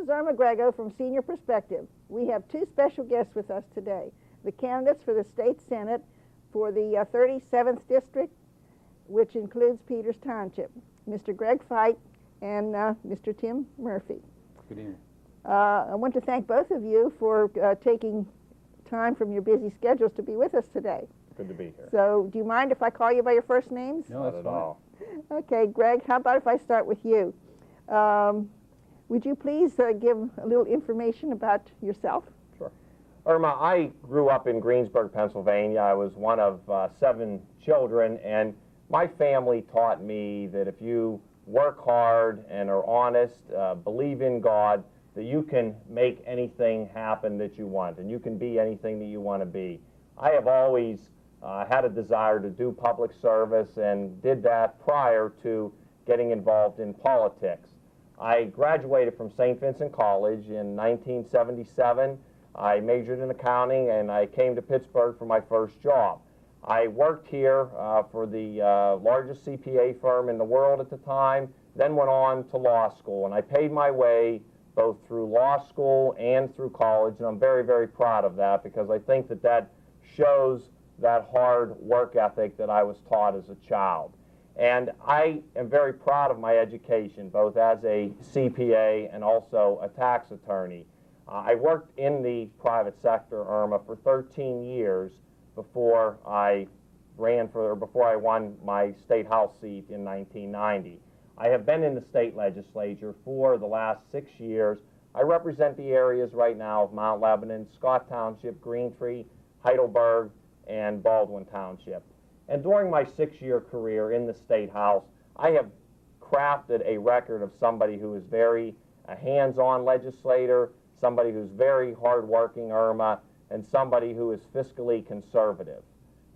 is Erma Grego from Senior Perspective. We have two special guests with us today, the candidates for the State Senate for the 37th District, which includes Peters Township, Mr. Greg Fajt and Mr. Tim Murphy. Good evening. I want to thank both of you for taking time from your busy schedules to be with us today. Good to be here. So do you mind if I call you by your first names? No, Not that's at fine. all. Okay, Greg, how about if I start with you? Would you please give a little information about yourself? Sure. Irma, I grew up in Greensburg, Pennsylvania. I was one of 7 children, and my family taught me that if you work hard and are honest, believe in God, that you can make anything happen that you want, and you can be anything that you want to be. I have always had a desire to do public service and did that prior to getting involved in politics. I graduated from St. Vincent College in 1977. I majored in accounting, and I came to Pittsburgh for my first job. I worked here for the largest CPA firm in the world at the time, then went on to law school, and I paid my way both through law school and through college, and I'm very, very proud of that because I think that that shows that hard work ethic that I was taught as a child. And I am very proud of my education, both as a CPA and also a tax attorney. I worked in the private sector, Irma, for 13 years before I won my state house seat in 1990. I have been in the state legislature for the last 6 years. I represent the areas right now of Mount Lebanon, Scott Township, Greentree, Heidelberg, and Baldwin Township. And during my 6-year career in the State House, I have crafted a record of somebody who is very hands-on legislator, somebody who's very hardworking, Irma, and somebody who is fiscally conservative.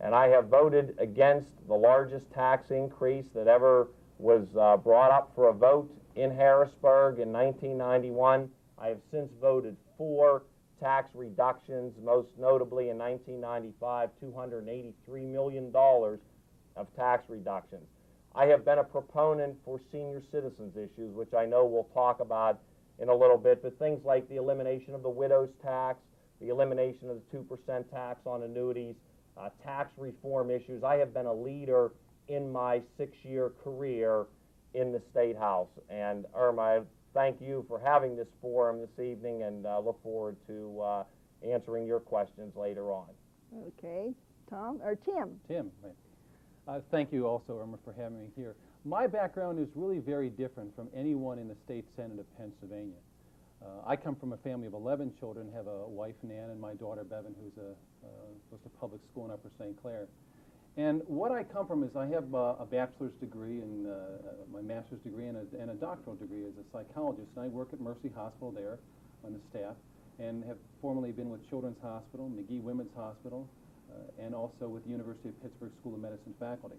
And I have voted against the largest tax increase that ever was brought up for a vote in Harrisburg in 1991. I have since voted for tax reductions, most notably in 1995, $283 million of tax reductions. I have been a proponent for senior citizens issues, which I know we'll talk about in a little bit, but things like the elimination of the widow's tax, the elimination of the 2% tax on annuities, tax reform issues. I have been a leader in my 6-year career in the State House. And Irma, I thank you for having this forum this evening, and look forward to answering your questions later on. Okay, Tim. Tim, right. Thank you also, Irma, for having me here. My background is really very different from anyone in the State Senate of Pennsylvania. I come from a family of 11 children, have a wife, Nan, and my daughter, Bevan, who's goes to public school in Upper St. Clair. And what I come from is I have a bachelor's degree and my master's degree and a doctoral degree as a psychologist. And I work at Mercy Hospital there on the staff and have formerly been with Children's Hospital, McGee Women's Hospital, and also with the University of Pittsburgh School of Medicine faculty.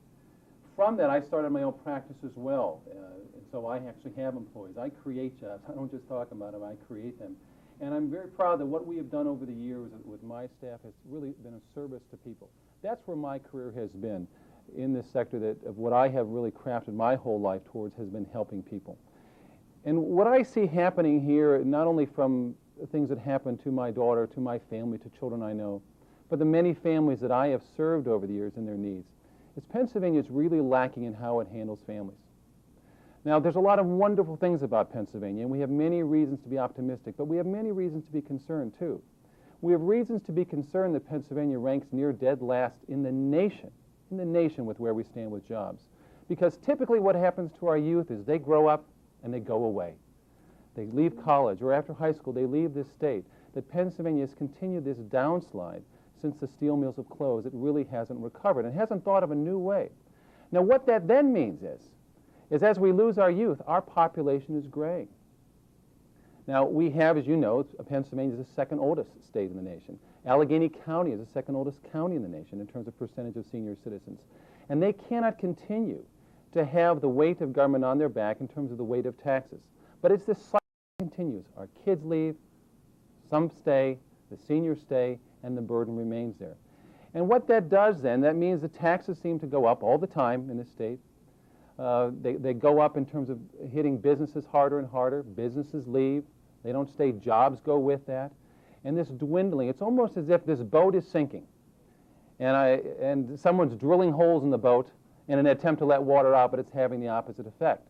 From that, I started my own practice as well. And so I actually have employees. I create jobs. I don't just talk about them, I create them. And I'm very proud that what we have done over the years with my staff has really been a service to people. That's where my career has been in this sector, that of what I have really crafted my whole life towards has been helping people. And what I see happening here, not only from things that happen to my daughter, to my family, to children I know, but the many families that I have served over the years and their needs, is Pennsylvania is really lacking in how it handles families. Now, there's a lot of wonderful things about Pennsylvania, and we have many reasons to be optimistic, but we have many reasons to be concerned, too. We have reasons to be concerned that Pennsylvania ranks near dead last in the nation with where we stand with jobs. Because typically what happens to our youth is they grow up and they go away. They leave college, or after high school, they leave this state. That Pennsylvania has continued this downslide since the steel mills have closed. It really hasn't recovered and hasn't thought of a new way. Now, what that then means is as we lose our youth, our population is graying. Now, we have, as you know, Pennsylvania is the second oldest state in the nation. Allegheny County is the second oldest county in the nation in terms of percentage of senior citizens. And they cannot continue to have the weight of government on their back in terms of the weight of taxes. But it's this cycle that continues. Our kids leave, some stay, the seniors stay, and the burden remains there. And what that does then, that means the taxes seem to go up all the time in the state. They go up in terms of hitting businesses harder and harder. Businesses leave. They don't stay. Jobs go with that. And this dwindling, it's almost as if this boat is sinking. And someone's drilling holes in the boat in an attempt to let water out, but it's having the opposite effect.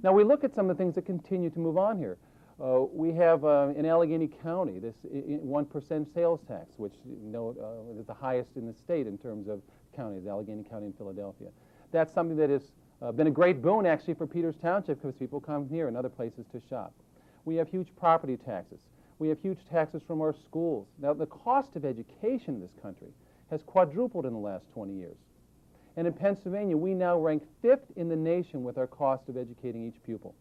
Now we look at some of the things that continue to move on here. We have in Allegheny County this 1% sales tax, which is the highest in the state in terms of counties, Allegheny County and Philadelphia. That's something that has been a great boon actually for Peters Township because people come here and other places to shop. We have huge property taxes. We have huge taxes from our schools. Now the cost of education in this country has quadrupled in the last 20 years. And in Pennsylvania, we now rank 5th in the nation with our cost of educating each pupil.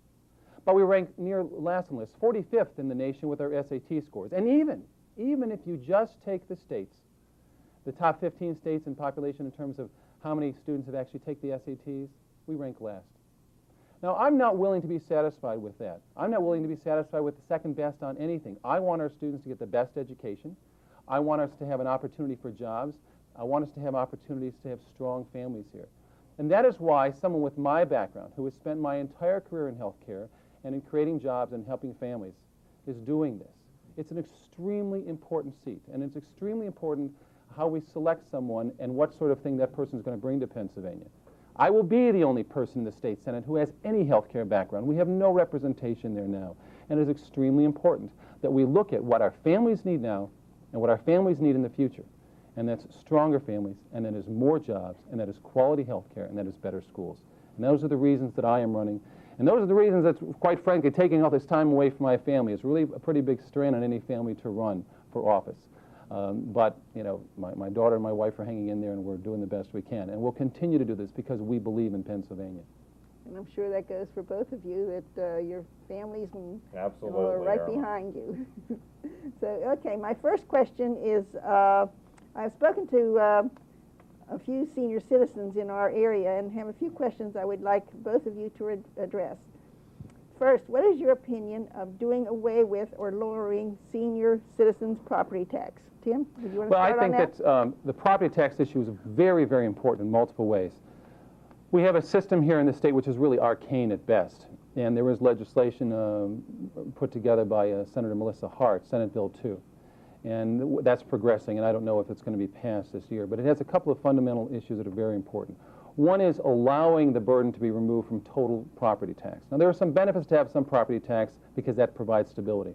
But we rank near last on the list, 45th in the nation with our SAT scores. And even if you just take the states, the top 15 states in population in terms of how many students have actually taken the SATs, we rank last. Now, I'm not willing to be satisfied with that. I'm not willing to be satisfied with the second best on anything. I want our students to get the best education. I want us to have an opportunity for jobs. I want us to have opportunities to have strong families here. And that is why someone with my background, who has spent my entire career in healthcare and in creating jobs and helping families, is doing this. It's an extremely important seat, and it's extremely important how we select someone and what sort of thing that person is going to bring to Pennsylvania. I will be the only person in the state Senate who has any healthcare background. We have no representation there now, and it is extremely important that we look at what our families need now and what our families need in the future. And that's stronger families, and that is more jobs, and that is quality health care, and that is better schools. And those are the reasons that I am running. And those are the reasons that, quite frankly, taking all this time away from my family is really a pretty big strain on any family to run for office. But, you know, my daughter and my wife are hanging in there, and we're doing the best we can. And we'll continue to do this because we believe in Pennsylvania. And I'm sure that goes for both of you, that your families Absolutely, are right Erma. behind you. So, okay, my first question is, I've spoken to a few senior citizens in our area and have a few questions I would like both of you to address. First, what is your opinion of doing away with or lowering senior citizens' property tax? Tim, would you want to start on that? Well, I think that the property tax issue is very, very important in multiple ways. We have a system here in the state which is really arcane at best, and there is legislation put together by Senator Melissa Hart, Senate Bill 2. And that's progressing, and I don't know if it's going to be passed this year, but it has a couple of fundamental issues that are very important. One is allowing the burden to be removed from total property tax. Now, there are some benefits to have some property tax because that provides stability.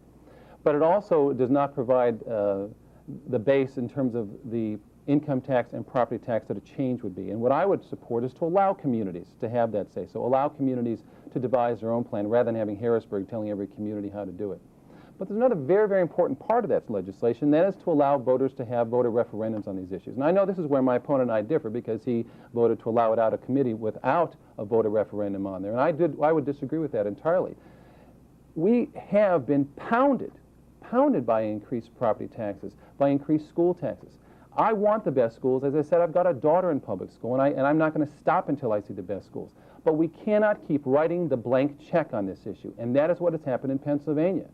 But it also does not provide the base in terms of the income tax and property tax that a change would be. And what I would support is to allow communities to have that say. So allow communities to devise their own plan rather than having Harrisburg telling every community how to do it. But there's another very, very important part of that legislation, that is to allow voters to have voter referendums on these issues. And I know this is where my opponent and I differ because he voted to allow it out of committee without a voter referendum on there. And I would disagree with that entirely. We have been pounded by increased property taxes, by increased school taxes. I want the best schools. As I said, I've got a daughter in public school, and I'm not going to stop until I see the best schools. But we cannot keep writing the blank check on this issue, and that is what has happened in Pennsylvania.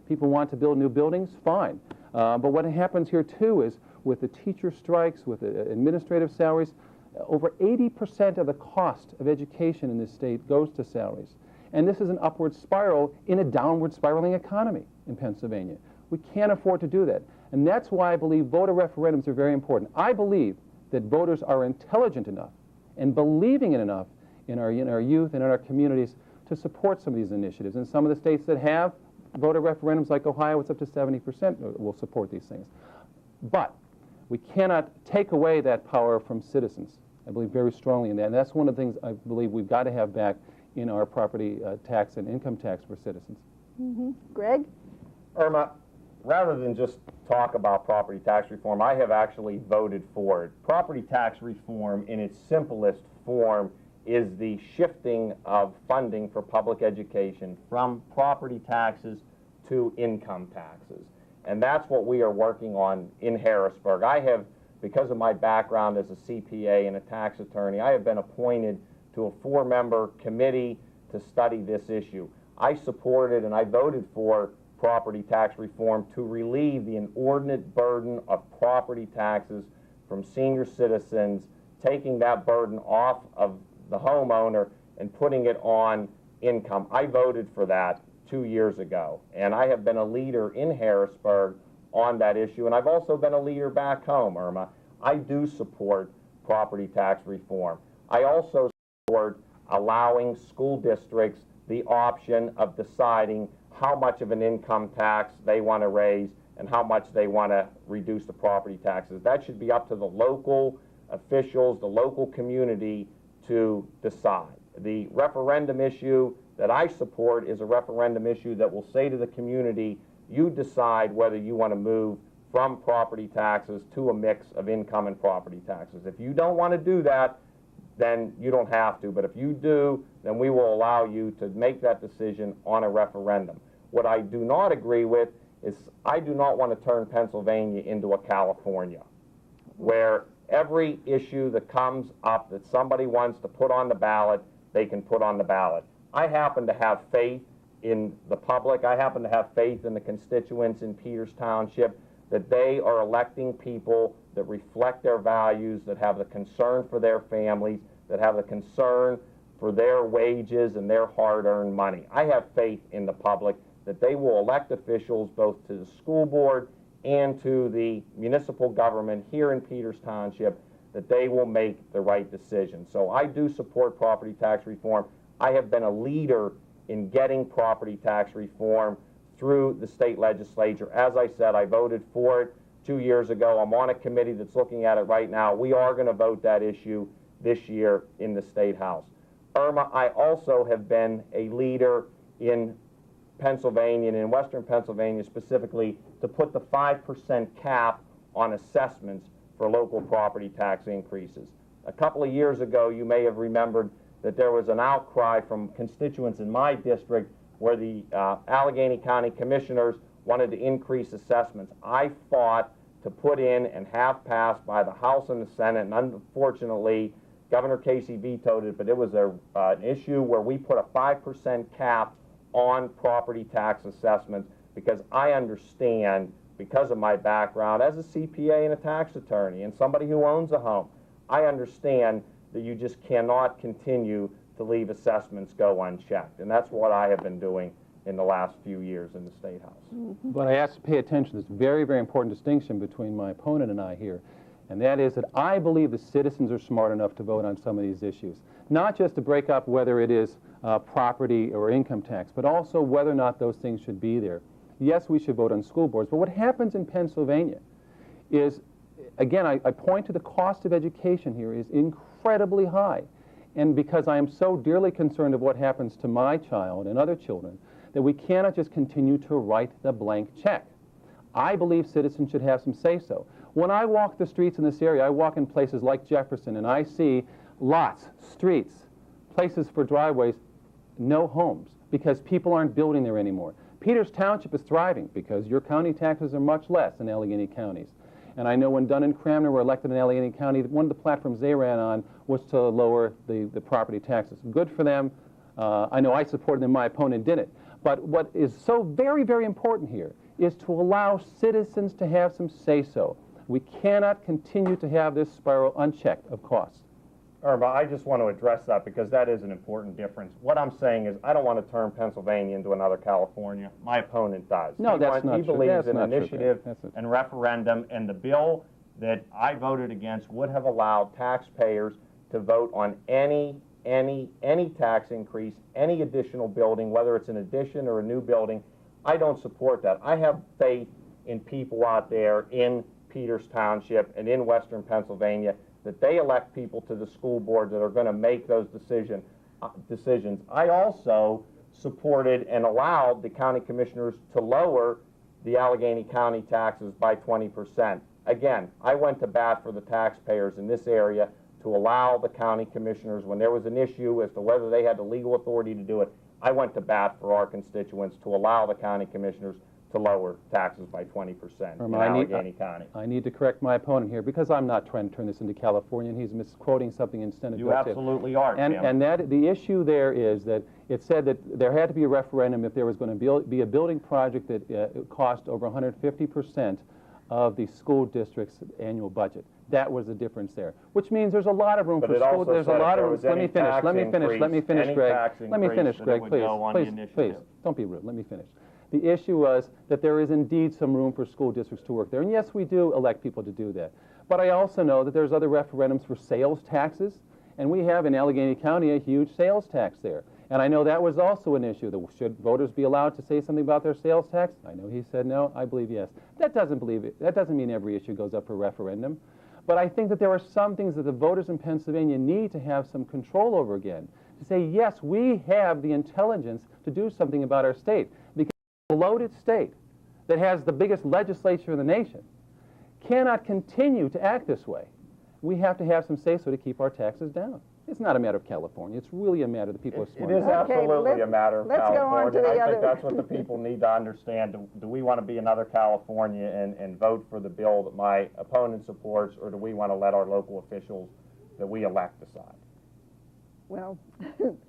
People want to build new buildings, fine. But what happens here, too, is with the teacher strikes, with the administrative salaries, over 80% of the cost of education in this state goes to salaries. And this is an upward spiral in a downward spiraling economy in Pennsylvania. We can't afford to do that. And that's why I believe voter referendums are very important. I believe that voters are intelligent enough and believing in enough in our youth and in our communities to support some of these initiatives. And some of the states that have voter referendums, like Ohio, it's up to 70% will support these things. But we cannot take away that power from citizens. I believe very strongly in that. And that's one of the things I believe we've got to have back in our property tax and income tax for citizens. Mm-hmm. Greg? Erma, rather than just talk about property tax reform, I have actually voted for it. Property tax reform in its simplest form is the shifting of funding for public education from property taxes to income taxes. And that's what we are working on in Harrisburg. I have, because of my background as a CPA and a tax attorney, I have been appointed to a 4-member committee to study this issue. I supported and I voted for property tax reform to relieve the inordinate burden of property taxes from senior citizens, taking that burden off of the homeowner and putting it on income. I voted for that 2 years ago. And I have been a leader in Harrisburg on that issue, and I've also been a leader back home, Irma. I do support property tax reform. I also support allowing school districts the option of deciding how much of an income tax they want to raise and how much they want to reduce the property taxes. That should be up to the local officials, the local community to decide. The referendum issue that I support is a referendum issue that will say to the community, you decide whether you want to move from property taxes to a mix of income and property taxes. If you don't want to do that, then you don't have to. But if you do, then we will allow you to make that decision on a referendum. What I do not agree with is I do not want to turn Pennsylvania into a California, where every issue that comes up that somebody wants to put on the ballot, they can put on the ballot. I happen to have faith in the public. I happen to have faith in the constituents in Peters Township that they are electing people that reflect their values, that have the concern for their families, that have the concern for their wages and their hard-earned money. I have faith in the public that they will elect officials both to the school board and to the municipal government here in Peters Township, that they will make the right decision. So I do support property tax reform. I have been a leader in getting property tax reform through the state legislature. As I said, I voted for it 2 years ago. I'm on a committee that's looking at it right now. We are going to vote that issue this year in the State House. Irma, I also have been a leader in Pennsylvania, and in Western Pennsylvania specifically, to put the 5% cap on assessments for local property tax increases. A couple of years ago, you may have remembered that there was an outcry from constituents in my district where the Allegheny County Commissioners wanted to increase assessments. I fought to put in and have passed by the House and the Senate, and unfortunately, Governor Casey vetoed it, but it was an issue where we put a 5% cap on property tax assessments, because I understand, because of my background as a CPA and a tax attorney and somebody who owns a home, I understand that you just cannot continue to leave assessments go unchecked. And that's what I have been doing in the last few years in the State House. But I ask to pay attention to this very, very important distinction between my opponent and I here, and that is that I believe the citizens are smart enough to vote on some of these issues, not just to break up whether it is property or income tax, but also whether or not those things should be there. Yes, we should vote on school boards, but what happens in Pennsylvania is, again, I point to the cost of education here is incredibly high. And because I am so dearly concerned of what happens to my child and other children, that we cannot just continue to write the blank check. I believe citizens should have some say-so. When I walk the streets in this area, I walk in places like Jefferson, and I see lots, streets, places for driveways, no homes, because people aren't building there anymore. Peters Township is thriving because your county taxes are much less than Allegheny counties. And I know when Dunn and Cramner were elected in Allegheny County, one of the platforms they ran on was to lower the property taxes. Good for them. I know I supported them, my opponent didn't. But what is so very, very important here is to allow citizens to have some say-so. We cannot continue to have this spiral unchecked of costs. Irma, I just want to address that because that is an important difference. What I'm saying is I don't want to turn Pennsylvania into another California. My opponent does. No, that's not true. He believes That's in not true. initiative and referendum, and the bill that I voted against would have allowed taxpayers to vote on any tax increase, any additional building, whether it's an addition or a new building. I don't support that. I have faith in people out there in Peters Township and in Western Pennsylvania that they elect people to the school board that are going to make those decisions. I also supported and allowed the county commissioners to lower the Allegheny County taxes by 20%. Again, I went to bat for the taxpayers in this area to allow the county commissioners, when there was an issue as to whether they had the legal authority to do it, I went to bat for our constituents to allow the county commissioners to lower taxes by 20% in Allegheny County. I need to correct my opponent here because I'm not trying to turn this into California, and he's misquoting something in Senate. You absolutely are, Tim. And that the issue there is that it said that there had to be a referendum if there was going to be a building project that cost over 150% of the school district's annual budget. That was the difference there, which means there's a lot of room But for it school. also There's said a if lot there of was room. Let me any finish. tax Let me finish. Let me increase, finish, any Greg. tax Let me finish, increase, that it Greg. would Please, go on the please, initiative. don't be rude. Let me finish. The issue was that there is indeed some room for school districts to work there, and yes, we do elect people to do that. But I also know that there's other referendums for sales taxes, and we have in Allegheny County a huge sales tax there. And I know that was also an issue. Should voters be allowed to say something about their sales tax? I know he said no. I believe yes. That doesn't mean every issue goes up for referendum. But I think that there are some things that the voters in Pennsylvania need to have some control over again. To say, yes, we have the intelligence to do something about our state. Because a bloated state that has the biggest legislature in the nation cannot continue to act this way. We have to have some say-so to keep our taxes down. It's not a matter of California. It's really a matter that people are smart It is about. absolutely a matter of let's go on to California. the I other. think that's what the people need to understand. Do we want to be another California and vote for the bill that my opponent supports, or do we want to let our local officials that we elect decide? Well,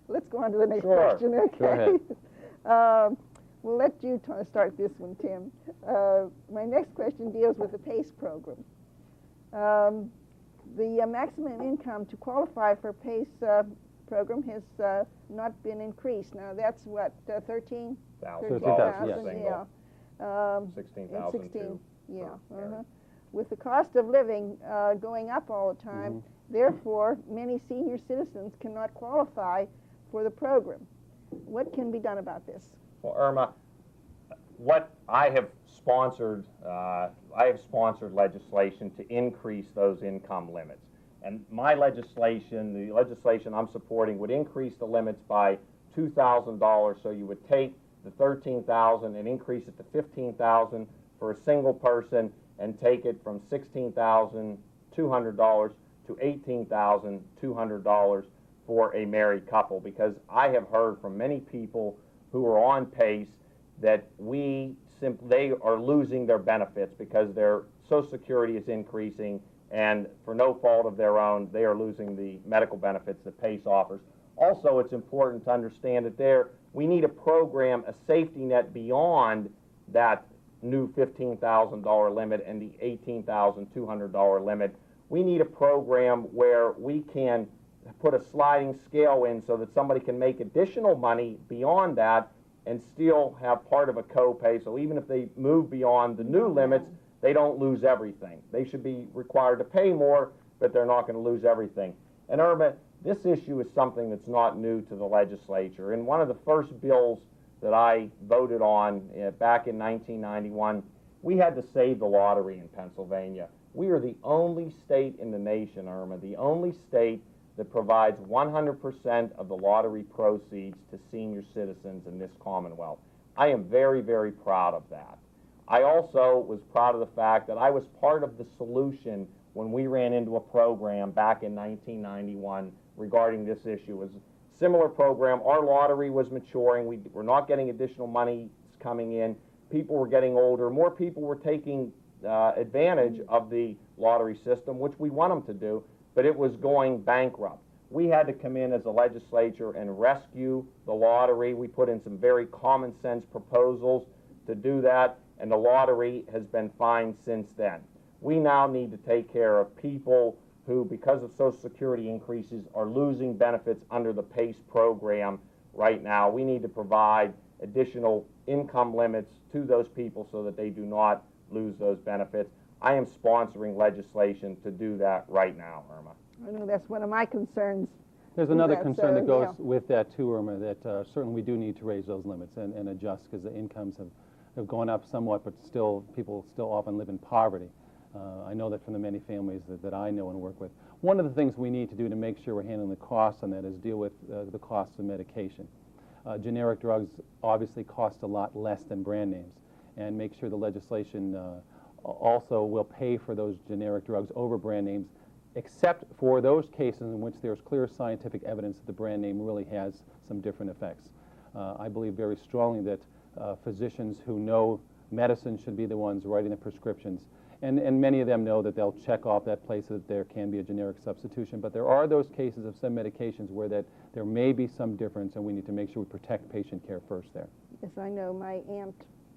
let's go on to the next Sure. question, okay? Go ahead. We'll let you start this one, Tim. My next question deals with the PACE program. The maximum income to qualify for PACE program has not been increased. Now, that's what, 13? $13,000, yes. Yeah. 16,000 16, yeah. married. With the cost of living going up all the time, therefore, many senior citizens cannot qualify for the program. What can be done about this? Well, Irma, what I have sponsored legislation to increase those income limits. And my legislation, the legislation I'm supporting, would increase the limits by $2,000. So you would take the $13,000 and increase it to $15,000 for a single person, and take it from $16,200 to $18,200 for a married couple. Because I have heard from many people who are on PACE that they are losing their benefits because their Social Security is increasing, and for no fault of their own, they are losing the medical benefits that PACE offers. Also, it's important to understand that we need a program, a safety net beyond that new $15,000 limit and the $18,200 limit. We need a program where we can put a sliding scale in so that somebody can make additional money beyond that and still have part of a copay. So even if they move beyond the new limits, they don't lose everything. They should be required to pay more, but they're not going to lose everything. And Erma, this issue is something that's not new to the legislature. In one of the first bills that I voted on back in 1991, we had to save the lottery in Pennsylvania. We are the only state in the nation, Irma, the only state that provides 100% of the lottery proceeds to senior citizens in this Commonwealth. I am very, very proud of that. I also was proud of the fact that I was part of the solution when we ran into a program back in 1991 regarding this issue. It was a similar program. Our lottery was maturing. We were not getting additional money coming in. People were getting older. More people were taking advantage of the lottery system, which we want them to do, but it was going bankrupt. We had to come in as a legislature and rescue the lottery. We put in some very common sense proposals to do that, and the lottery has been fine since then. We now need to take care of people who, because of Social Security increases, are losing benefits under the PACE program right now. We need to provide additional income limits to those people so that they do not lose those benefits. I am sponsoring legislation to do that right now, Irma. I know that's one of my concerns. There's another That, concern that goes yeah. with that too, Irma, that certainly we do need to raise those limits and adjust, because the incomes have gone up somewhat, but still people still often live in poverty. I know that from the many families that I know and work with. One of the things we need to do to make sure we're handling the costs on that is deal with the costs of medication. Generic drugs obviously cost a lot less than brand names, and make sure the legislation also will pay for those generic drugs over brand names, except for those cases in which there's clear scientific evidence that the brand name really has some different effects. I believe very strongly that physicians who know medicine should be the ones writing the prescriptions, and many of them know that they'll check off that place that there can be a generic substitution, but there are those cases of some medications where there may be some difference, and we need to make sure we protect patient care first there. Yes, I know. My aunt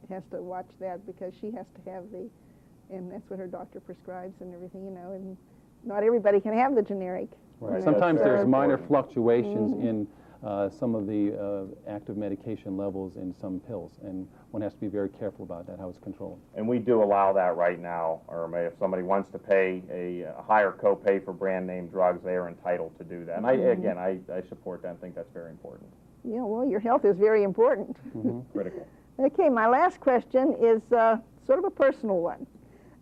has to watch that because she has to have and that's what her doctor prescribes and everything, you know, and not everybody can have the generic. Right. Right, Sometimes that's very there's minor important. fluctuations in some of the active medication levels in some pills, and one has to be very careful about that, how it's controlled. And we do allow that right now, Irma. If somebody wants to pay a higher copay for brand name drugs, they are entitled to do that. And I support that and think that's very important. Yeah, well, your health is very important. Critical. Okay, my last question is sort of a personal one.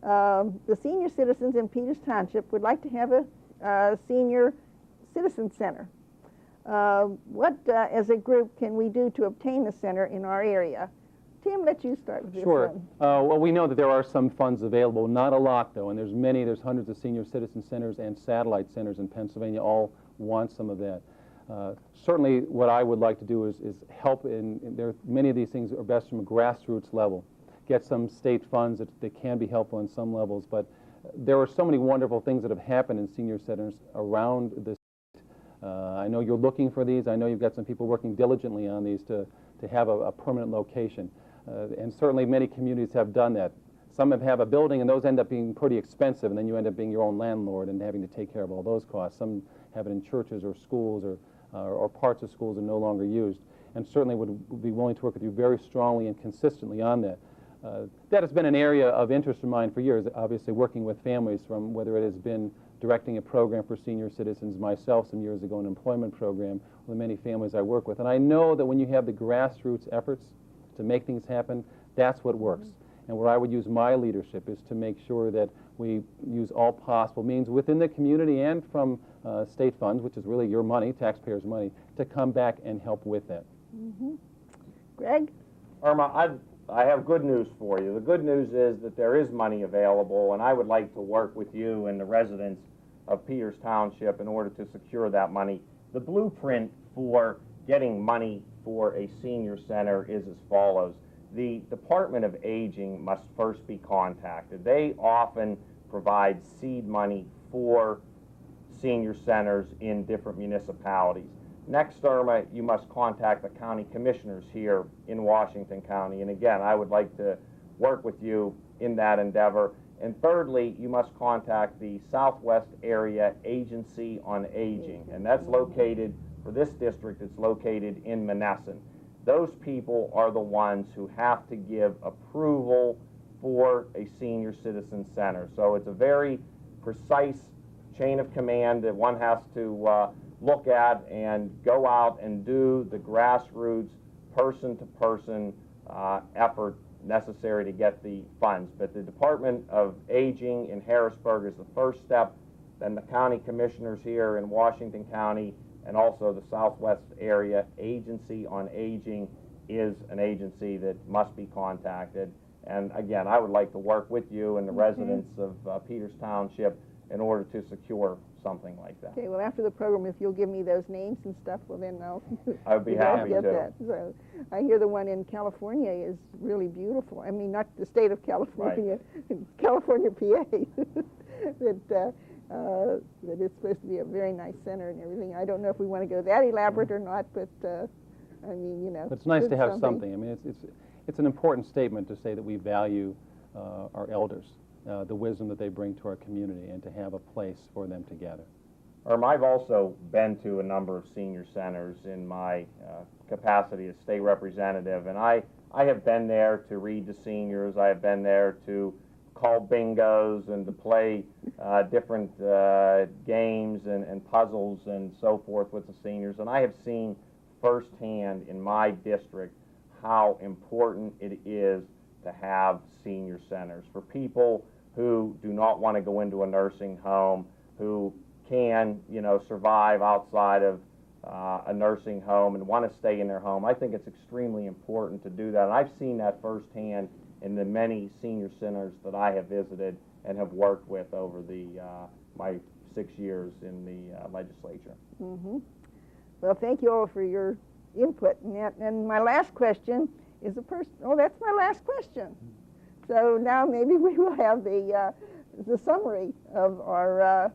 The senior citizens in Peters Township would like to have a senior citizen center. What, as a group, can we do to obtain the center in our area? Tim, let you start with this Sure. one. Well, we know that there are some funds available, not a lot though, and there's hundreds of senior citizen centers and satellite centers in Pennsylvania, all want some of that. Certainly what I would like to do is help many of these things are best from a grassroots level. Get some state funds that can be helpful in some levels, but there are so many wonderful things that have happened in senior centers around the state. I know you're looking for these. I know you've got some people working diligently on these to have a permanent location. And certainly many communities have done that. Some have a building, and those end up being pretty expensive, and then you end up being your own landlord and having to take care of all those costs. Some have it in churches or schools or parts of schools are no longer used, and certainly would be willing to work with you very strongly and consistently on that. That has been an area of interest of mine for years, obviously working with families, from whether it has been directing a program for senior citizens myself some years ago, an employment program with many families I work with. And I know that when you have the grassroots efforts to make things happen, that's what works. And where I would use my leadership is to make sure that we use all possible means within the community and from state funds, which is really your money, taxpayers' money, to come back and help with that. Greg? Irma, I have good news for you. The good news is that there is money available, and I would like to work with you and the residents of Peters Township in order to secure that money. The blueprint for getting money for a senior center is as follows. The Department of Aging must first be contacted. They often provide seed money for senior centers in different municipalities. Next, Irma, you must contact the county commissioners here in Washington County. And again, I would like to work with you in that endeavor. And thirdly, you must contact the Southwest Area Agency on Aging. And that's located, for this district, it's located in Menneson. Those people are the ones who have to give approval for a senior citizen center. So it's a very precise chain of command that one has to look at and go out and do the grassroots, person-to-person effort necessary to get the funds. But the Department of Aging in Harrisburg is the first step. Then the county commissioners here in Washington County and also the Southwest Area Agency on Aging is an agency that must be contacted. And again, I would like to work with you and the residents of Peters Township in order to secure something like that. Okay, well, after the program, if you'll give me those names and stuff, well, then I would be I'll happy get to. that. So I hear the one in California is really beautiful. I mean, not the state of California, California, PA. that it's supposed to be a very nice center and everything. I don't know if we want to go that elaborate or not, but I mean, you know. But it's nice to have something. I mean, it's an important statement to say that we value our elders, the wisdom that they bring to our community, and to have a place for them to gather. I've also been to a number of senior centers in my capacity as state representative, and I have been there to read to seniors. I have been there to call bingos and to play different games and puzzles and so forth with the seniors. And I have seen firsthand in my district how important it is to have senior centers for people who do not want to go into a nursing home, who can, survive outside of a nursing home and want to stay in their home. I think it's extremely important to do that. And I've seen that firsthand in the many senior centers that I have visited and have worked with over my 6 years in the legislature. Well, thank you all for your input. And my last question is that's my last question. So now maybe we will have the summary of our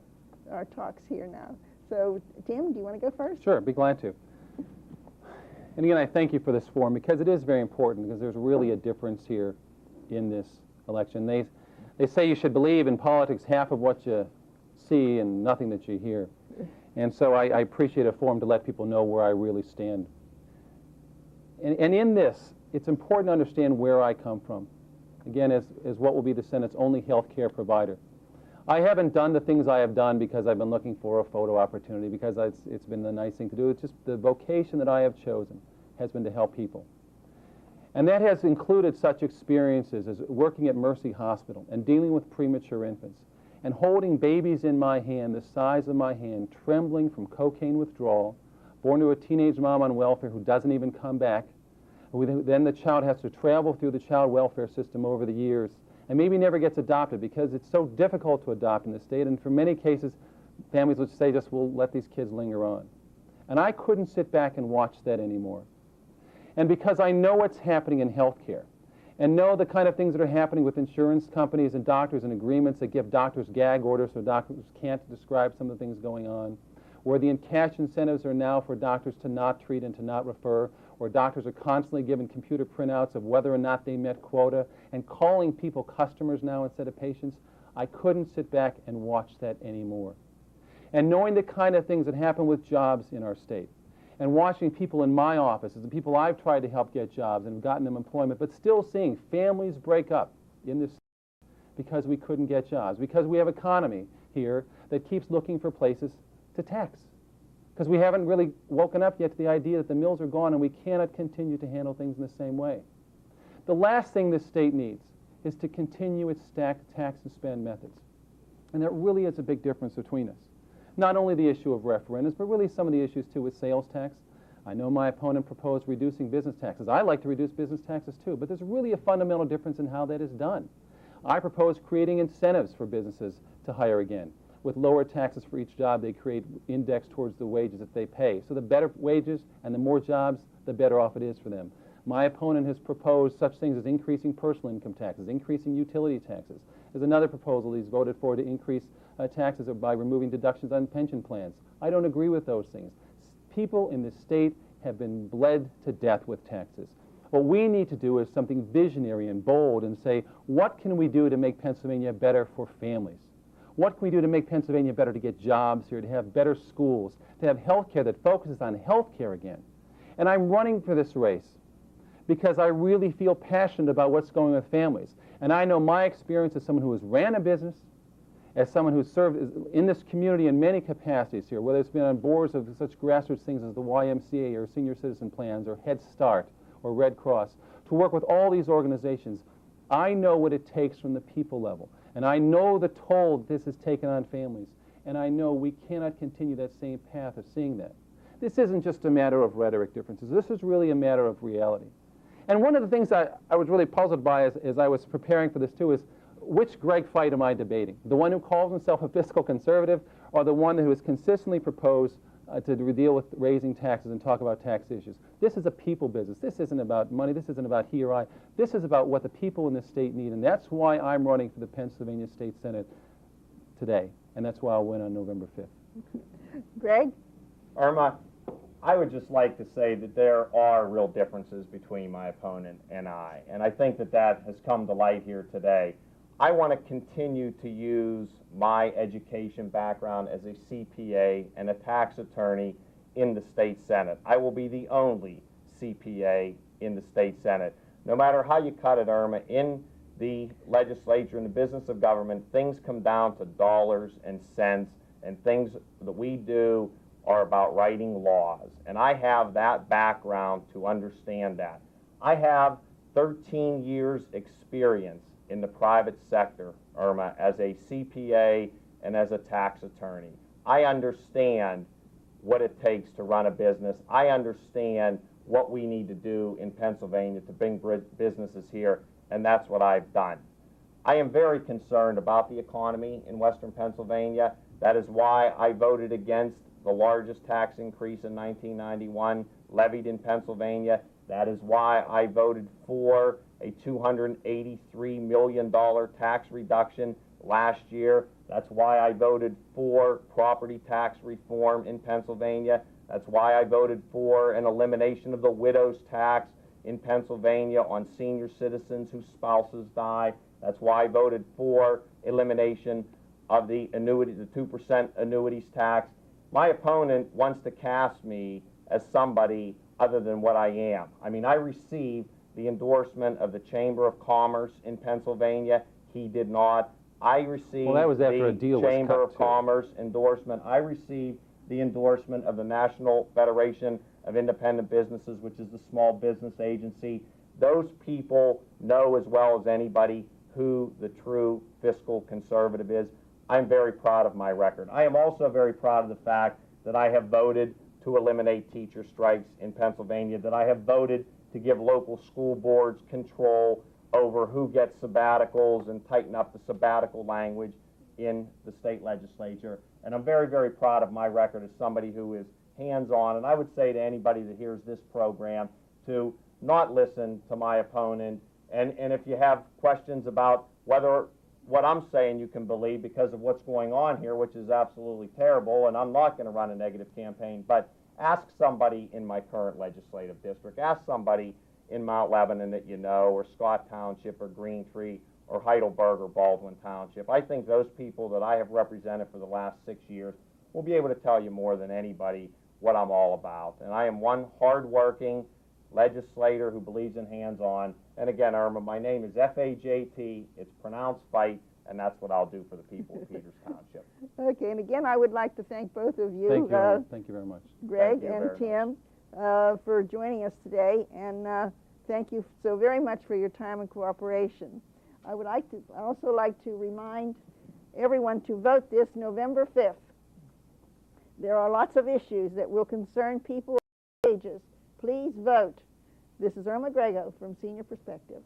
talks here now. So Tim, do you want to go first? Sure, be glad to. And again, I thank you for this forum because it is very important, because there's really a difference here in this election. They say you should believe in politics half of what you see and nothing that you hear. And so I appreciate a forum to let people know where I really stand. And in this, it's important to understand where I come from. Again, as what will be the Senate's only health care provider. I haven't done the things I have done because I've been looking for a photo opportunity, because it's been the nice thing to do. It's just the vocation that I have chosen has been to help people. And that has included such experiences as working at Mercy Hospital and dealing with premature infants and holding babies in my hand, the size of my hand, trembling from cocaine withdrawal, born to a teenage mom on welfare who doesn't even come back. Then the child has to travel through the child welfare system over the years and maybe never gets adopted because it's so difficult to adopt in the state. And for many cases, families would say just, we'll let these kids linger on. And I couldn't sit back and watch that anymore. And because I know what's happening in healthcare and know the kind of things that are happening with insurance companies and doctors and agreements that give doctors gag orders so doctors can't describe some of the things going on, where the cash incentives are now for doctors to not treat and to not refer, where doctors are constantly given computer printouts of whether or not they met quota and calling people customers now instead of patients, I couldn't sit back and watch that anymore. And knowing the kind of things that happen with jobs in our state, and watching people in my offices, the people I've tried to help get jobs and gotten them employment, but still seeing families break up in this because we couldn't get jobs, because we have an economy here that keeps looking for places to tax, because we haven't really woken up yet to the idea that the mills are gone and we cannot continue to handle things in the same way. The last thing this state needs is to continue its stacked tax and spend methods. And there really is a big difference between us. Not only the issue of referendums, but really some of the issues too with sales tax. I know my opponent proposed reducing business taxes. I like to reduce business taxes too, but there's really a fundamental difference in how that is done. I propose creating incentives for businesses to hire again, with lower taxes for each job they create indexed towards the wages that they pay. So the better wages and the more jobs, the better off it is for them. My opponent has proposed such things as increasing personal income taxes, increasing utility taxes. There's another proposal he's voted for to increase taxes by removing deductions on pension plans. I don't agree with those things. People in this state have been bled to death with taxes. What we need to do is something visionary and bold and say, what can we do to make Pennsylvania better for families? What can we do to make Pennsylvania better to get jobs here, to have better schools, to have health care that focuses on health care again? And I'm running for this race because I really feel passionate about what's going on with families. And I know my experience as someone who has ran a business, as someone who's served in this community in many capacities here, whether it's been on boards of such grassroots things as the YMCA or Senior Citizen Plans or Head Start or Red Cross, to work with all these organizations, I know what it takes from the people level. And I know the toll that this has taken on families. And I know we cannot continue that same path of seeing that. This isn't just a matter of rhetoric differences. This is really a matter of reality. And one of the things I was really puzzled by as I was preparing for this too is, which Greg Fajt am I debating? The one who calls himself a fiscal conservative, or the one who has consistently proposed to deal with raising taxes and talk about tax issues? This is a people business. This isn't about money. This isn't about he or I. This is about what the people in this state need, and that's why I'm running for the Pennsylvania State Senate today, and that's why I'll win on November 5th. Greg? Erma, I would just like to say that there are real differences between my opponent and I think that that has come to light here today. I want to continue to use my education background as a CPA and a tax attorney in the state Senate. I will be the only CPA in the state Senate. No matter how you cut it, Erma, in the legislature, in the business of government, things come down to dollars and cents, and things that we do are about writing laws. And I have that background to understand that. I have 13 years experience in the private sector, Erma, as a CPA and as a tax attorney. I understand what it takes to run a business. I understand what we need to do in Pennsylvania to bring businesses here, and that's what I've done. I am very concerned about the economy in Western Pennsylvania. That is why I voted against the largest tax increase in 1991 levied in Pennsylvania. That is why I voted for a $283 million tax reduction last year. That's why I voted for property tax reform in Pennsylvania. That's why I voted for an elimination of the widow's tax in Pennsylvania on senior citizens whose spouses die. That's why I voted for elimination of the annuity, the 2% annuities tax. My opponent wants to cast me as somebody other than what I am. I mean, I received the endorsement of the Chamber of Commerce in Pennsylvania. He did not. I received Well, that was after a deal was Chamber cut, of too. Commerce endorsement. I received the endorsement of the National Federation of Independent Businesses, which is the small business agency. Those people know as well as anybody who the true fiscal conservative is. I'm very proud of my record. I am also very proud of the fact that I have voted to eliminate teacher strikes in Pennsylvania, that I have voted to give local school boards control over who gets sabbaticals and tighten up the sabbatical language in the state legislature. And I'm very, very proud of my record as somebody who is hands-on. And I would say to anybody that hears this program to not listen to my opponent. And if you have questions about whether what I'm saying you can believe because of what's going on here, which is absolutely terrible, and I'm not going to run a negative campaign, but ask somebody in my current legislative district. Ask somebody in Mount Lebanon that you know, or Scott Township, or Greentree, or Heidelberg, or Baldwin Township. I think those people that I have represented for the last 6 years will be able to tell you more than anybody what I'm all about. And I am one hard-working legislator who believes in hands-on. And again, Irma, my name is F-A-J-T. It's pronounced Fajt, and that's what I'll do for the people of Peters Township. Okay, and again, I would like to thank both of you, Thank you, Irma. Thank you very much. Greg Thank you and very Tim, for joining us today, and thank you so very much for your time and cooperation. I also like to remind everyone to vote this November 5th. There are lots of issues that will concern people of all ages. Please vote. This is Erma Grego from Senior Perspective.